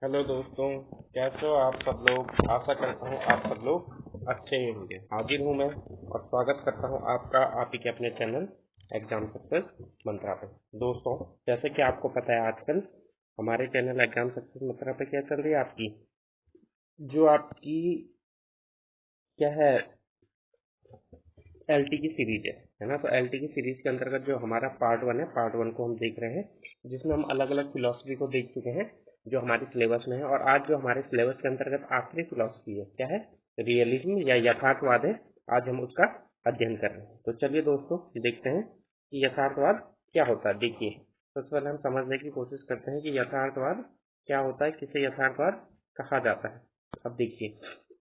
Hello दोस्तों, कैसे हो आप सब लोग। आशा करता हूँ आप सब लोग अच्छे ही होंगे। हाजिर हूँ मैं और स्वागत करता हूँ आपका आप ही के अपने चैनल एग्जाम सक्सेस मंत्रा पे। दोस्तों, जैसे कि आपको पता है आजकल हमारे चैनल एग्जाम सक्सेस मंत्रा पे क्या चल रही है, आपकी जो आपकी क्या है एलटी की सीरीज है ना। तो एलटी की सीरीज के अंतर्गत जो हमारा पार्ट 1 को हम देख रहे हैं, जिसमें हम अलग अलग फिलोसफी को देख चुके हैं जो हमारे सिलेबस में है। और आज जो हमारे सिलेबस के अंतर्गत आखिरी फिलोसफी है, क्या है, रियलिज्म या यथार्थवाद है। आज हम उसका अध्ययन कर रहे हैं। तो चलिए दोस्तों, देखते हैं कि यथार्थवाद क्या होता है। देखिए, सबसे पहले हम समझने की कोशिश करते हैं कि यथार्थवाद क्या होता है, किसे यथार्थवाद कहा जाता है। अब देखिए,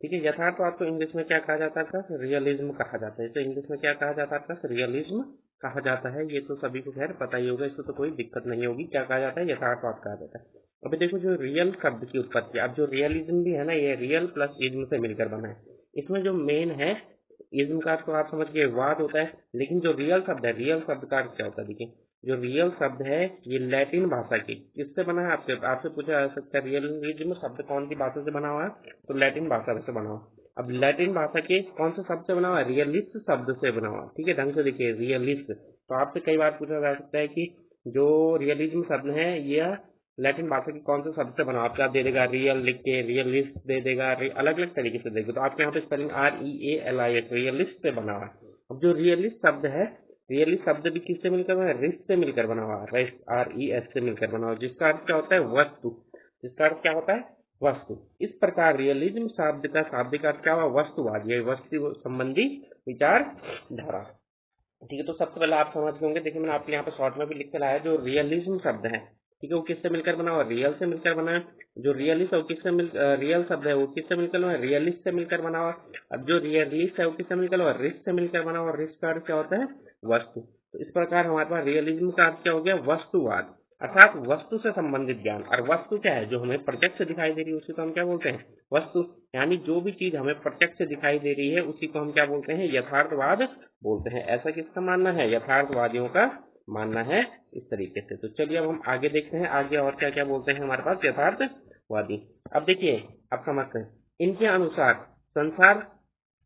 ठीक है, यथार्थवाद को इंग्लिश में क्या कहा जाता था, रियलिज्म कहा जाता है। तो इंग्लिश में क्या कहा जाता था, रियलिज्म कहा जाता है। ये तो सभी को खैर पता ही होगा, इससे तो कोई दिक्कत नहीं होगी। क्या कहा जाता है, यथार्थवाद कहा जाता है। अभी देखो, जो रियल शब्द की उत्पत्ति, अब जो रियलिज्म भी है ना, ये रियल प्लस इज्म से मिलकर बना है। इसमें जो मेन है, इज्म का तो आप समझ गए, वाद होता है। लेकिन जो रियल शब्द है, रियल शब्द का अर्थ क्या होता है, देखिए, जो रियल शब्द है ये लैटिन भाषा की किससे बना है, आपसे आपसे पूछा जा सकता है रियलिज्म शब्द कौन सी भाषा से बना हुआ है, तो लैटिन भाषा से बना हुआ है। अब लैटिन भाषा के कौन से शब्द से बना हुआ है, रियलिस्ट शब्द से बना हुआ है। ठीक है, ढंग से देखिए, रियलिस्ट। तो आपसे कई बार पूछा जा सकता है कि जो रियलिज्म शब्द है यह लैटिन भाषा की कौन से शब्द से बना हुआ है। आपका दे देगा रियल लिख के, रियलिस्ट दे देगा, अलग अलग तरीके से देगा। तो आपके यहाँ पे स्पेलिंग REALIST, रियलिस्ट से बना हुआ है। अब जो रियलिस्ट शब्द है, रियलिस्ट शब्द भी किससे मिलकर बना है, रिस्ट से मिलकर बना हुआ है, रेस्ट RES से मिलकर बना हुआ है, जिसका अर्थ क्या होता है, वस्तु। जिसका अर्थ क्या होता है, वस्तु। इस प्रकार रियलिज्म शब्द का शाब्दिक अर्थ क्या हुआ, वस्तुवाद, ये वस्तु संबंधी विचारधारा। ठीक है, तो सबसे पहले आप समझ गए होंगे। देखिए, मैंने आपके यहाँ पे शॉर्ट में भी लिख के लाया, जो रियलिज्म शब्द है, ठीक है, वो किससे मिलकर बना हुआ, रियल से मिलकर बना है। जो रियलिस्ट है वो किससे रियल शब्द है वो किससे मिलकर बना है, रियलिस्ट से मिलकर बना हुआ। अब जो रियलिस्ट है वो किससे मिलकर बना, रिस्ट से मिलकर बना हुआ। रिस्ट का अर्थ क्या होता है, वस्तु। तो इस प्रकार हमारे पास रियलिज्म का अर्थ क्या हो गया, वस्तुवाद, अर्थात वस्तु से संबंधित ज्ञान। और वस्तु क्या है, जो हमें प्रत्यक्ष दिखाई दे रही है उसी को हम क्या बोलते हैं, वस्तु। यानी जो भी चीज हमें प्रत्यक्ष दिखाई दे रही है उसी को हम क्या बोलते हैं, यथार्थवाद बोलते हैं। ऐसा किसका मानना है, यथार्थवादियों का मानना है इस तरीके से। तो चलिए अब हम आगे देखते हैं, आगे और क्या क्या बोलते हैं हमारे पास यथार्थवादी। अब देखिए, अब समझते हैं, इनके अनुसार संसार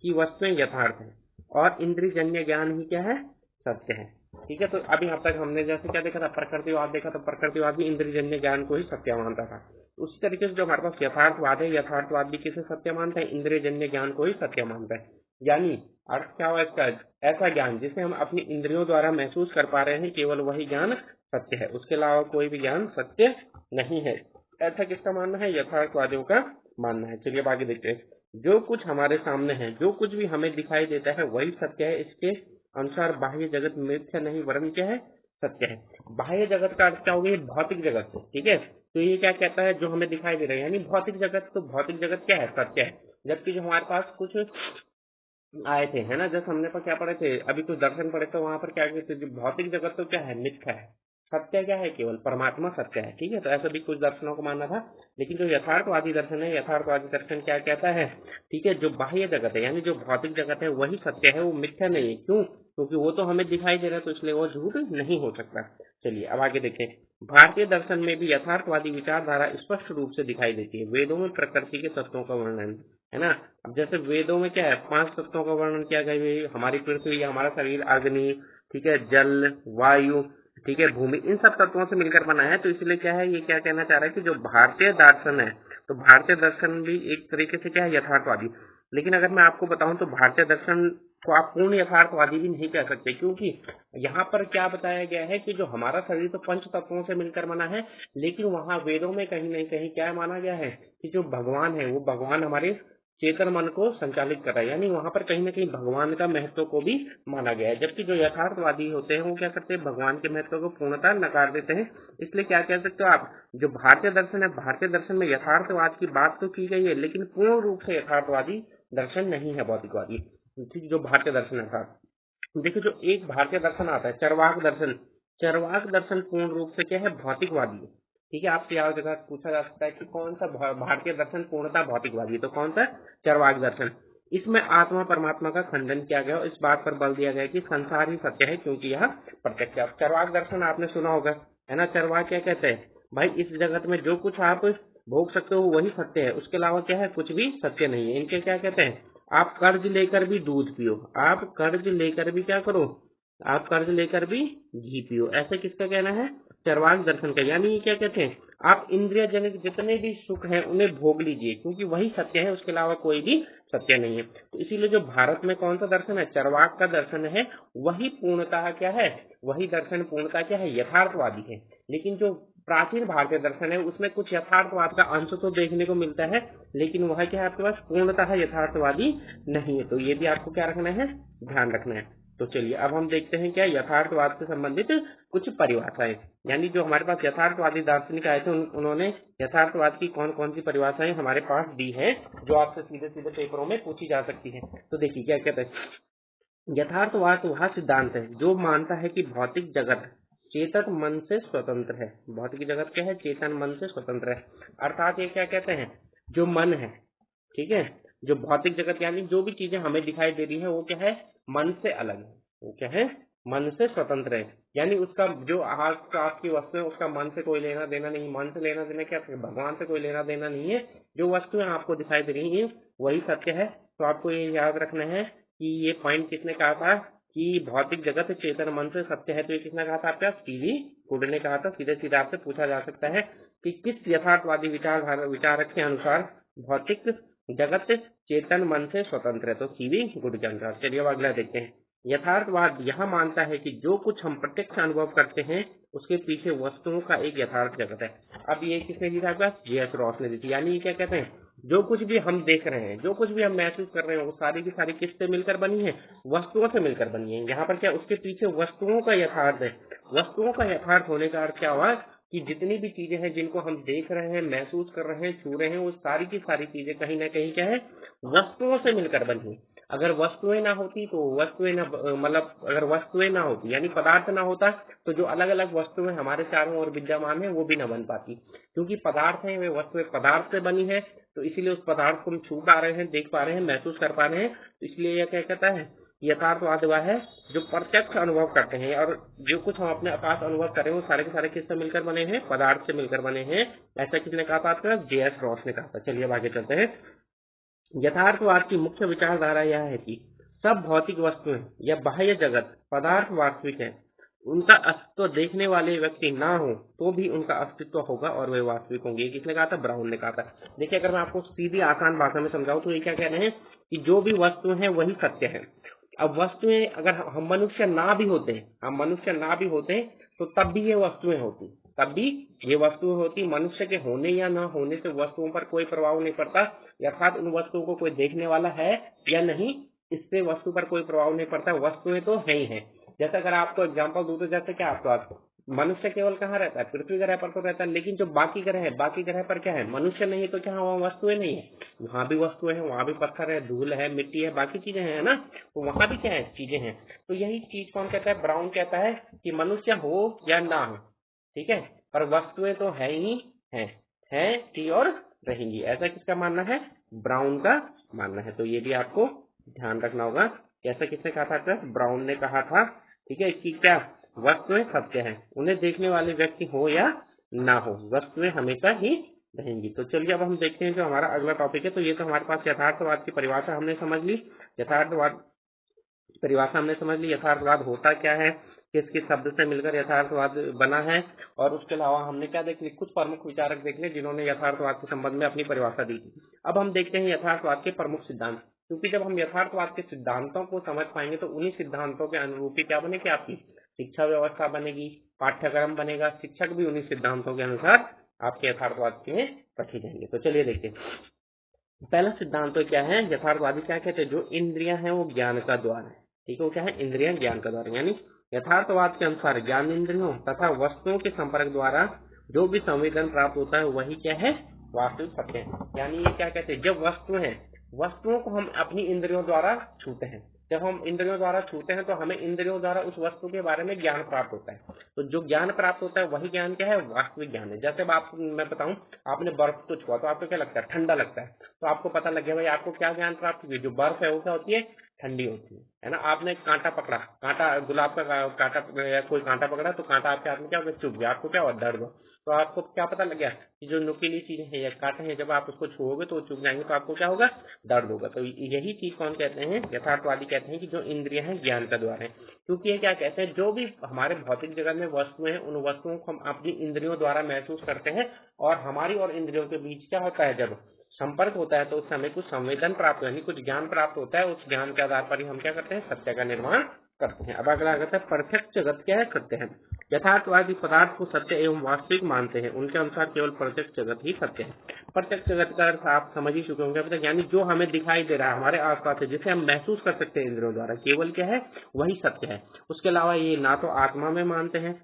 की वस्तुएं यथार्थ है और इंद्रियजन्य ज्ञान ही क्या है, सत्य है। ठीक है, तो अभी अब तक हमने जैसे क्या देखा था, प्रकृतिवाद देखा। तो प्रकृतिवाद भी इंद्रियजन्य ज्ञान को ही सत्य मानता था। उसी तरीके से जो हमारे पास यथार्थवाद है, यथार्थवाद भी किसे सत्य मानता है, इंद्रियजन्य ज्ञान को ही सत्य मानता है। यानी अर्थ क्या हुआ इसका, ऐसा ज्ञान जिसे हम अपनी इंद्रियों द्वारा महसूस कर पा रहे हैं, केवल वही ज्ञान सत्य है, उसके अलावा कोई भी ज्ञान सत्य नहीं है। ऐसा किसका मानना है, यथार्थवादियों का मानना है। चलिए अब आगे देखते हैं। जो कुछ हमारे सामने है, जो कुछ भी हमें दिखाई देता है वही सत्य है। इसके अनुसार बाह्य जगत मिथ्या नहीं वरन क्या है, सत्य है। बाह्य जगत का अर्थ क्या हो गया, भौतिक जगत। ठीक है, तो ये क्या कहता है, जो हमें दिखाई दे रहा है, यानी भौतिक जगत। तो भौतिक जगत क्या है, सत्य है। जबकि जो हमारे पास कुछ आए थे, है ना, जैसे हमने पर क्या पढ़े थे, अभी कुछ दर्शन पढ़े थे, वहां पर क्या कहते थे, भौतिक जगत तो क्या है, मिथ्या है। सत्य क्या है, केवल परमात्मा सत्य है। ठीक है, तो ऐसा भी कुछ दर्शनों को मानना था। लेकिन जो यथार्थवादी दर्शन है, यथार्थवादी दर्शन क्या कहता है, ठीक है, जो बाह्य जगत है यानी जो भौतिक जगत है वही सत्य है, वो मिथ्या नहीं है। क्यों, क्योंकि वो तो हमें दिखाई दे रहा है, तो इसलिए वो झूठ नहीं हो सकता। चलिए अब आगे देखें। भारतीय दर्शन में भी यथार्थवादी विचारधारा स्पष्ट रूप से दिखाई देती है। वेदों में प्रकृति के तत्वों का वर्णन, है ना। अब जैसे वेदों में क्या है, 5 तत्वों का वर्णन किया गया है, हमारी पृथ्वी, हमारा शरीर, अग्नि, ठीक है, जल, वायु, ठीक है, भूमि, इन सब तत्वों से मिलकर बना है। तो इसलिए क्या है, ये क्या कहना चाह रहा है कि जो भारतीय दर्शन है, तो भारतीय दर्शन भी एक तरीके से क्या है, यथार्थवादी। लेकिन अगर मैं आपको बताऊं तो भारतीय दर्शन को आप पूर्ण यथार्थवादी भी नहीं कह सकते, क्योंकि यहाँ पर क्या बताया गया है कि जो हमारा शरीर तो पंच तत्वों से मिलकर बना है, लेकिन वहां वेदों में कहीं न कहीं क्या माना गया है कि जो भगवान है वो भगवान हमारे चेतन मन को संचालित कर रहा है। यानी वहां पर कहीं ना कहीं भगवान का महत्व को भी माना गया है। जबकि जो यथार्थवादी होते हैं वो क्या करते हैं, भगवान के महत्व को पूर्णतः नकार देते हैं। इसलिए क्या कह सकते हो आप, जो भारतीय दर्शन है, भारतीय दर्शन में यथार्थवाद की बात तो की गई है, लेकिन पूर्ण रूप से यथार्थवादी दर्शन नहीं है भौतिकवादी। ठीक, जो भारतीय दर्शन है था। देखिए, जो एक भारतीय दर्शन आता है, चरवाक दर्शन। चरवाक दर्शन पूर्ण रूप से क्या है, भौतिकवादी है। ठीक है, आपसे यह जगह पूछा जा सकता है कि कौन सा भारतीय दर्शन पूर्णतः भौतिकवादी है, तो कौन सा, चरवाक दर्शन। इसमें आत्मा परमात्मा का खंडन किया गया और इस बात पर बल दिया गया कि संसार ही सत्य है, क्योंकि यह प्रत्यक्ष है। चरवाक दर्शन आपने सुना होगा, है ना। चरवाक क्या कहते हैं, भाई इस जगत में जो कुछ आप भोग सकते हो वही सत्य है, उसके अलावा क्या है, कुछ भी सत्य नहीं है। इनके क्या कहते हैं, आप कर्ज लेकर भी दूध पियो, आप कर्ज लेकर भी क्या करो, आप कर्ज लेकर भी घी पियो, ऐसे किसका कहना है, चरवाक दर्शन का। यानी ये क्या कहते हैं, आप इंद्रिय जनित जितने भी सुख हैं उन्हें भोग लीजिए, क्योंकि वही सत्य है, उसके अलावा कोई भी सत्य नहीं है। तो इसीलिए जो भारत में कौन सा दर्शन है, चरवाक का दर्शन है, वही पूर्णतः क्या है, वही दर्शन पूर्णतः क्या है, यथार्थवादी है। लेकिन जो प्राचीन भारतीय दर्शन है उसमें कुछ यथार्थवाद का अंश तो देखने को मिलता है, लेकिन वह क्या है, आपके पास पूर्णतः यथार्थवादी नहीं है। तो ये भी आपको क्या रखना है, ध्यान रखना है। तो चलिए अब हम देखते हैं क्या यथार्थवाद से संबंधित कुछ परिभाषाएं, यानी जो हमारे पास यथार्थवादी दार्शनिक आए थे उन्होंने यथार्थवाद की कौन कौन सी परिभाषाएं हमारे पास दी है, जो आपसे सीधे सीधे पेपरों में पूछी जा सकती है। तो देखिए क्या कहते हैं, यथार्थवाद वह सिद्धांत है जो मानता है कि भौतिक जगत चेतन मन से स्वतंत्र है। भौतिक जगत क्या है, चेतन मन से स्वतंत्र है। अर्थात ये क्या कहते हैं, जो मन है, ठीक है, जो भौतिक जगत यानी जो भी चीजें हमें दिखाई दे रही है वो क्या है, मन से अलग है, वो क्या है, मन से स्वतंत्र है। यानी उसका जो आपकी वस्तु है उसका मन से कोई लेना देना नहीं। मन से लेना देना क्या, भगवान से कोई लेना देना नहीं है। जो वस्तुएं आपको दिखाई दे रही है वही सत्य है। तो आपको ये याद रखना है कि ये पॉइंट किसने कहा था कि भौतिक जगत चेतन मन से सत्य है। तो ये किसने कहा था, आपका सीवी गुड ने कहा था। सीधे सीधे आपसे पूछा जा सकता है कि किस यथार्थवादी विचारक के अनुसार भौतिक जगत चेतन मन से स्वतंत्र है। तो सीवी गुड के अनुसार। चलिए अब अगला देखते हैं। यथार्थवाद यह मानता है कि जो कुछ हम प्रत्यक्ष अनुभव करते हैं उसके पीछे वस्तुओं का एक यथार्थ जगत है। अब ये किसने दी था, J.S. रॉस ने दी थी। यानी ये क्या कहते हैं, जो कुछ भी हम देख रहे हैं, जो कुछ भी हम महसूस कर रहे हैं, वो सारी की सारी किससे मिलकर बनी है, वस्तुओं से मिलकर बनी है। यहाँ पर क्या, उसके पीछे वस्तुओं का यथार्थ है। वस्तुओं का यथार्थ होने का अर्थ क्या हुआ कि जितनी भी चीजें हैं जिनको हम देख रहे हैं, महसूस कर रहे हैं, छू रहे हैं, वो सारी की सारी चीजें कहीं ना कहीं क्या है, वस्तुओं से मिलकर बनी है। अगर वस्तुएं ना होती तो वस्तुएं ना, मतलब अगर वस्तुएं ना होती यानी पदार्थ ना होता तो जो अलग अलग वस्तुएं हमारे चारों ओर विद्यमान है वो भी ना बन पाती। क्योंकि पदार्थ है, वे वस्तुएं पदार्थ से बनी है, तो इसीलिए उस पदार्थ को हम छू पा रहे हैं, देख पा रहे हैं, महसूस कर पा रहे हैं। तो इसलिए यह क्या कहता है, यथार्थवाद वह है जो प्रत्यक्ष अनुभव करते हैं, और जो कुछ हम अपने पास अनुभव कर रहे हैं वो सारे के सारे किससे मिलकर बने हैं, पदार्थ से मिलकर बने हैं। ऐसा किसने कहा था, आपका J.S. रॉस ने कहा था। चलिए अब आगे चलते हैं। यथार्थवाद की मुख्य विचारधारा यह है कि सब भौतिक वस्तुएं या बाह्य जगत पदार्थ वास्तविक है। उनका अस्तित्व देखने वाले व्यक्ति ना हो तो भी उनका अस्तित्व होगा और वे वास्तविक होंगे। किसने कहा था, ब्राउन ने कहा था। देखिए अगर मैं आपको सीधी आसान भाषा में समझाऊं तो ये क्या कह रहे हैं कि जो भी वस्तु है वही सत्य है। अब वस्तुएं अगर हम मनुष्य ना भी होते, हम मनुष्य ना भी होते तो तब भी ये वस्तुएं होती, तब भी ये वस्तुएं होती। मनुष्य के होने या ना होने से वस्तुओं पर कोई प्रभाव नहीं पड़ता, अर्थात उन वस्तुओं को कोई देखने वाला है या नहीं इससे वस्तु पर कोई प्रभाव नहीं पड़ता। वस्तुएं तो है ही है। जैसे अगर आपको एग्जांपल दूं तो जैसे क्या आपको, मनुष्य केवल कहाँ रहता है, पृथ्वी ग्रह पर तो रहता है, लेकिन जो बाकी ग्रह है, बाकी ग्रह पर क्या है, मनुष्य नहीं है, तो क्या वहाँ वस्तुएं नहीं है, वहां भी वस्तुएं हैं, वहां भी पत्थर है, धूल है, मिट्टी है, बाकी चीजें हैं ना, तो वहां भी क्या है, चीजें हैं। तो यही चीज कौन कहता है, ब्राउन कहता है कि मनुष्य हो या ना हो, ठीक है, पर वस्तुएं तो है ही है थी और रहेंगी। ऐसा किसका मानना है, ब्राउन का मानना है। तो ये भी आपको ध्यान रखना होगा। कैसा किसने कहा था, ब्राउन ने कहा था, ठीक है। इसकी क्या, वस्तुएं सत्य है, उन्हें देखने वाले व्यक्ति हो या ना हो, वस्तुएं हमेशा ही रहेंगी। तो चलिए अब हम देखते हैं जो हमारा अगला टॉपिक है। तो ये तो हमारे पास यथार्थवाद की परिभाषा हमने समझ ली, यथार्थवाद परिभाषा हमने समझ ली, यथार्थवाद होता क्या है, किस किस शब्द से मिलकर यथार्थवाद बना है, और उसके अलावा हमने क्या देख ली, कुछ प्रमुख विचारक देख लिए जिन्होंने यथार्थवाद के संबंध में अपनी परिभाषा दी थी। अब हम देखते हैं यथार्थवाद के प्रमुख सिद्धांत, क्योंकि जब हम यथार्थवाद के सिद्धांतों को समझ पाएंगे तो उन्हीं सिद्धांतों के अनुरूप ही क्या बनेगी, आपकी शिक्षा व्यवस्था बनेगी, पाठ्यक्रम बनेगा, शिक्षक भी उन्हीं सिद्धांतों के अनुसार आपके यथार्थवाद के रखे जाएंगे। तो चलिए देखते हैं। पहला सिद्धांत तो क्या है, यथार्थवादी क्या कहते हैं, जो इंद्रियां हैं वो ज्ञान का द्वार है, ठीक है, वो क्या है, इंद्रियां ज्ञान का द्वार। यानी यथार्थवाद के अनुसार ज्ञान इंद्रियों तथा वस्तुओं के संपर्क द्वारा जो भी संवेदन प्राप्त होता है वही क्या है, वास्तविक सत्य है। यानी ये क्या कहते हैं, जब वस्तु है, वस्तुओं को हम अपनी इंद्रियों द्वारा छूते हैं, जब हम इंद्रियों द्वारा छूते हैं तो हमें इंद्रियों द्वारा उस वस्तु के बारे में ज्ञान प्राप्त होता है। तो जो ज्ञान प्राप्त होता है वही ज्ञान क्या है, वास्तविक ज्ञान है। जैसे आप, मैं बताऊं, आपने बर्फ को छुआ तो आपको क्या लगता है, ठंडा लगता है, तो आपको पता लग गया भाई आपको क्या ज्ञान प्राप्त हुई, जो बर्फ है वो क्या होती है, ठंडी होती है ना। आपने कांटा पकड़ा, कांटा गुलाब का कांटा या कोई कांटा पकड़ा तो कांटा आपके हाथ में क्या हो गया, चुभ गया, आपको क्या हुआ, दर्द हुआ, तो आपको क्या पता लग गया कि जो नुकीली चीजें हैं या कांटे हैं, जब आप उसको छुओगे तो चुभ जाएंगे, तो आपको क्या होगा, दर्द होगा। तो यही चीज कौन कहते हैं, यथार्थवादी कहते हैं कि जो इंद्रियां हैं ज्ञान का द्वार है। क्योंकि ये क्या कहते हैं, जो भी हमारे भौतिक जगत में वस्तुएं हैं, उन वस्तुओं को हम अपनी इंद्रियों द्वारा महसूस करते हैं, और हमारी और इंद्रियों के बीच क्या होता है, जब संपर्क होता है तो उस समय कुछ संवेदन प्राप्त यानी कुछ ज्ञान प्राप्त होता है। उस ज्ञान के आधार पर ही हम क्या करते हैं, सत्य का निर्माण करते हैं। अब अगला आता है प्रत्यक्ष जगत क्या है, सत्य है। यथार्थवादी पदार्थ को सत्य एवं वास्तविक मानते हैं, उनके अनुसार केवल प्रत्यक्ष जगत ही सत्य है। प्रत्यक्ष जगत का अर्थ आप समझ ही चुके होंगे, यानी जो हमें दिखाई दे रहा है हमारे आसपास है, जिसे हम महसूस कर सकते हैं इंद्रियों द्वारा, केवल क्या है, वही सत्य है। उसके अलावा ये ना तो आत्मा में मानते हैं,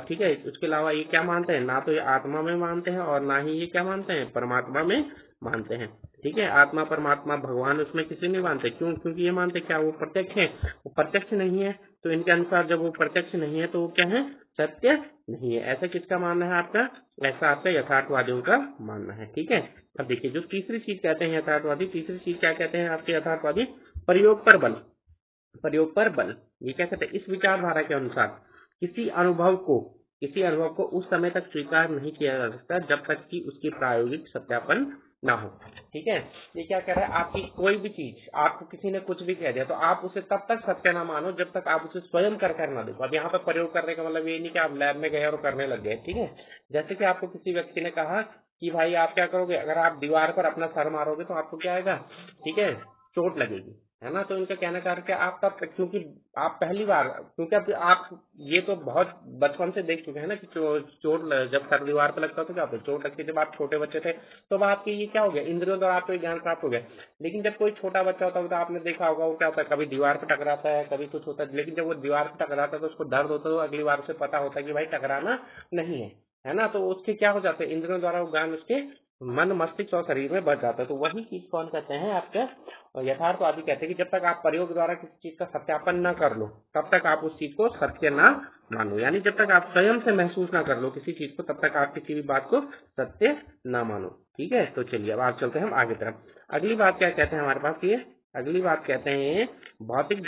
ठीक है, उसके अलावा ये क्या मानते हैं, ना तो ये आत्मा में मानते हैं और ना ही ये क्या मानते हैं, परमात्मा में मानते हैं। ठीक है, आत्मा परमात्मा भगवान उसमें किसी नहीं मानते। क्यों, क्योंकि ये मानते क्या वो प्रत्यक्ष है, वो प्रत्यक्ष नहीं है। तो इनके अनुसार जब वो प्रत्यक्ष नहीं है तो वो क्या है, सत्य नहीं है। ऐसा किसका मानना है आपका, ऐसा आपका यथार्थवादियों का मानना है। ठीक है, अब देखिए जो तीसरी चीज कहते हैं यथार्थवादी, तीसरी चीज क्या कहते हैं आपके यथार्थवादी, प्रयोग पर बल। प्रयोग पर बल, ये क्या कहते हैं, इस विचारधारा के अनुसार किसी अनुभव को उस समय तक स्वीकार नहीं किया जा सकता जब तक कि उसकी प्रायोगिक सत्यापन ना हो। ठीक है, ये क्या कह रहा है, आपकी कोई भी चीज, आपको किसी ने कुछ भी कह दिया तो आप उसे तब तक सत्य ना मानो जब तक आप उसे स्वयं कर ना देखो। अब यहाँ पर प्रयोग करने का मतलब ये नहीं कि आप लैब में गए और करने लग गए। ठीक है, जैसे कि आपको किसी व्यक्ति ने कहा कि भाई आप क्या करोगे, अगर आप दीवार पर अपना सर मारोगे तो आपको क्या आएगा, ठीक है, चोट लगेगी, है ना। तो इनका कहना का अर्थ है आप तब, क्योंकि आप पहली बार, क्योंकि अब आप ये तो बहुत बचपन से देख चुके हैं ना कि चोट जब सर दीवार पे लगता था क्या होता, चोट लगती, जब आप छोटे बच्चे थे तो आपके ये क्या हो गया, इंद्रियों द्वारा आपको ज्ञान प्राप्त हो गया। लेकिन जब कोई छोटा बच्चा होता है तो आपने देखा होगा वो क्या होता है, कभी दीवार पे टकराता है, कभी कुछ होता है, लेकिन जब वो दीवार पे टकराता है तो उसको दर्द होता है, तो अगली बार उसे पता होता है कि भाई टकराना नहीं है ना। तो उसके क्या हो जाता है, इंद्रियों द्वारा वो ज्ञान उसके मन मस्तिष्क और शरीर में बढ़ जाता है। तो वही चीज कौन कहते हैं आपके यथार्थवादी कहते हैं कि जब तक आप प्रयोग द्वारा किसी चीज का सत्यापन न कर लो तब तक आप उस चीज को सत्य ना मानो। यानी जब तक आप स्वयं से महसूस ना कर लो किसी चीज को तब तक आप किसी भी बात को सत्य ना मानो। ठीक है, तो चलिए अब आप चलते हैं हम आगे तरफ। अगली बात क्या कहते हैं हमारे पास, ये अगली बात कहते हैं भौतिक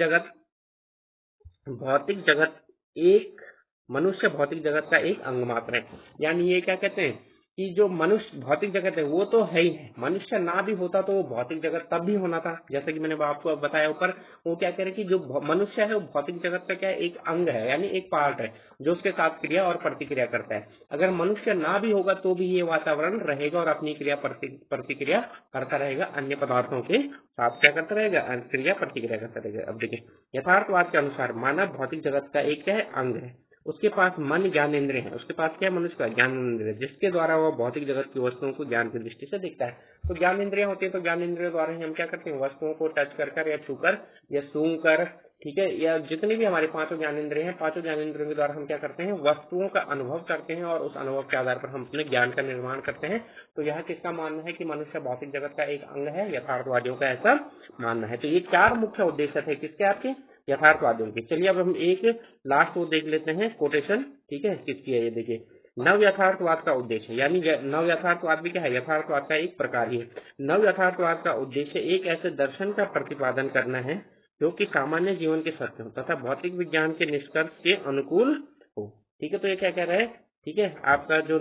जगत एक मनुष्य भौतिक जगत का एक अंग मात्र है। यानी ये क्या कहते हैं कि जो मनुष्य भौतिक जगत है वो तो है ही है, मनुष्य ना भी होता तो वो भौतिक जगत तब भी होना था। जैसे कि मैंने आपको बताया ऊपर, वो क्या कह रहे कि जो मनुष्य है वो भौतिक जगत का क्या एक अंग है, यानी एक पार्ट है जो उसके साथ क्रिया और प्रतिक्रिया करता है। अगर मनुष्य ना भी होगा तो भी ये वातावरण रहेगा और अपनी क्रिया प्रतिक्रिया करता रहेगा, अन्य पदार्थों के साथ क्या करता रहेगा, क्रिया प्रतिक्रिया करता रहेगा। अब देखिए यथार्थवाद के अनुसार मानव भौतिक जगत का एक क्या है, अंग है। उसके पास मन ज्ञान इंद्रिय है, उसके पास क्या मनुष्य का ज्ञान इंद्रिय, जिसके द्वारा वह भौतिक जगत की वस्तुओं को ज्ञान की दृष्टि से देखता है। तो ज्ञान इंद्रिय होती है, तो ज्ञान इंद्रिय द्वारा ही हम क्या करते हैं, वस्तुओं को टच कर या छूकर या सूंघ कर, ठीक है, या जितनी भी हमारे पांचों ज्ञान इंद्रिय हैं, पांचों ज्ञान इंद्रियों के द्वारा हम क्या करते हैं, वस्तुओं का अनुभव करते हैं और उस अनुभव के आधार पर हम अपने ज्ञान का निर्माण करते हैं। तो यह किसका मानना है कि मनुष्य भौतिक जगत का एक अंग है, यथार्थवादियों का ऐसा मानना है। तो ये चार मुख्य उद्देश्य थे किसके, आपके यथार्थवादियों की। चलिए अब हम एक लास्ट वो देख लेते हैं कोटेशन, ठीक है, किसकी है ये देखिए। नव यथार्थवाद का उद्देश्य, यानी नव यथार्थवाद भी क्या है, यथार्थवाद का एक प्रकार ही है। नव यथार्थवाद का उद्देश्य एक ऐसे दर्शन का प्रतिपादन करना है जो कि सामान्य जीवन के सत्य हो तथा भौतिक विज्ञान के निष्कर्ष के अनुकूल हो। ठीक है, तो ये क्या कह रहा है, ठीक है, आपका जो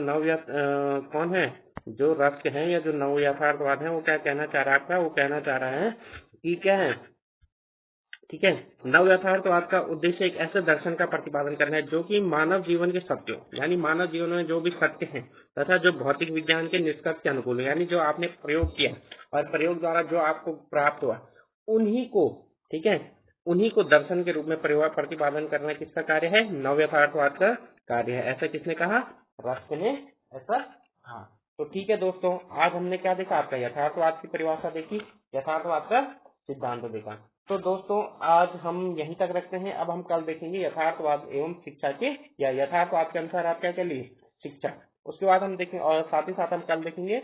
कौन है, जो रस्क है या जो नव यथार्थवाद है वो क्या कहना चाह रहा है आपका, वो कहना चाह रहा है कि क्या है, ठीक है, नव यथार्थवाद का उद्देश्य एक ऐसे दर्शन का प्रतिपादन करना है जो कि मानव जीवन के सत्य हो, यानी मानव जीवन में जो भी सत्य है तथा जो भौतिक विज्ञान के निष्कर्ष के अनुकूल, यानी जो आपने प्रयोग किया और प्रयोग द्वारा जो आपको प्राप्त हुआ उन्हीं को, ठीक है, उन्हीं को दर्शन के रूप में प्रतिपादन करना किसका कार्य है, नव यथार्थवाद का कार्य है। ऐसा किसने कहा, रस्क ने ऐसा कहा। तो ठीक है दोस्तों, आज हमने क्या देखा, आपका यथार्थवाद की परिभाषा देखी, यथार्थवाद का सिद्धांत देखा। तो दोस्तों आज हम यहीं तक रखते हैं। अब हम कल देखेंगे यथार्थवाद एवं शिक्षा के, या यथार्थवाद के अनुसार आप क्या कर लिए, शिक्षा। उसके बाद हम देखेंगे और साथ ही साथ हम कल देखेंगे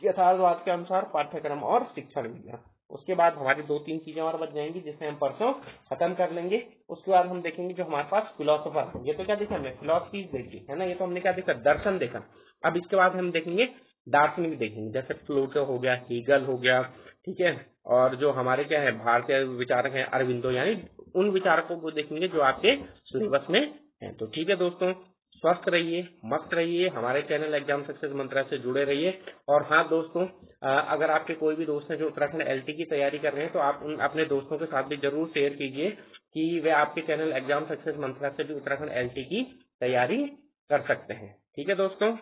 यथार्थवाद के अनुसार पाठ्यक्रम और शिक्षण विज्ञान। उसके बाद हमारी 2-3 चीजें और बच जाएंगी जिसे हम परसों खत्म कर लेंगे। उसके बाद हम देखेंगे जो हमारे पास फिलोसोफर है, ये तो क्या देखा हमने, फिलोसफी देखी है ना, ये तो हमने क्या देखा, दर्शन देखा। अब इसके बाद हम देखेंगे दार्शनिक देखेंगे, जैसे प्लूटो हो गया, हीगल हो गया, ठीक है, और जो हमारे क्या है भारतीय विचारक हैं अरविंदो, यानी उन विचारकों को देखेंगे जो आपके सिलेबस में है। तो ठीक है दोस्तों, स्वस्थ रहिए, मस्त रहिए, हमारे चैनल एग्जाम सक्सेस मंत्रा से जुड़े रहिए। और हाँ दोस्तों, अगर आपके कोई भी दोस्त हैं जो उत्तराखंड एलटी की तैयारी कर रहे हैं तो आप अपने दोस्तों के साथ भी जरूर शेयर कीजिए कि वे आपके चैनल एग्जाम सक्सेस मंत्रा से भी उत्तराखंड एलटी की तैयारी कर सकते हैं। ठीक है दोस्तों।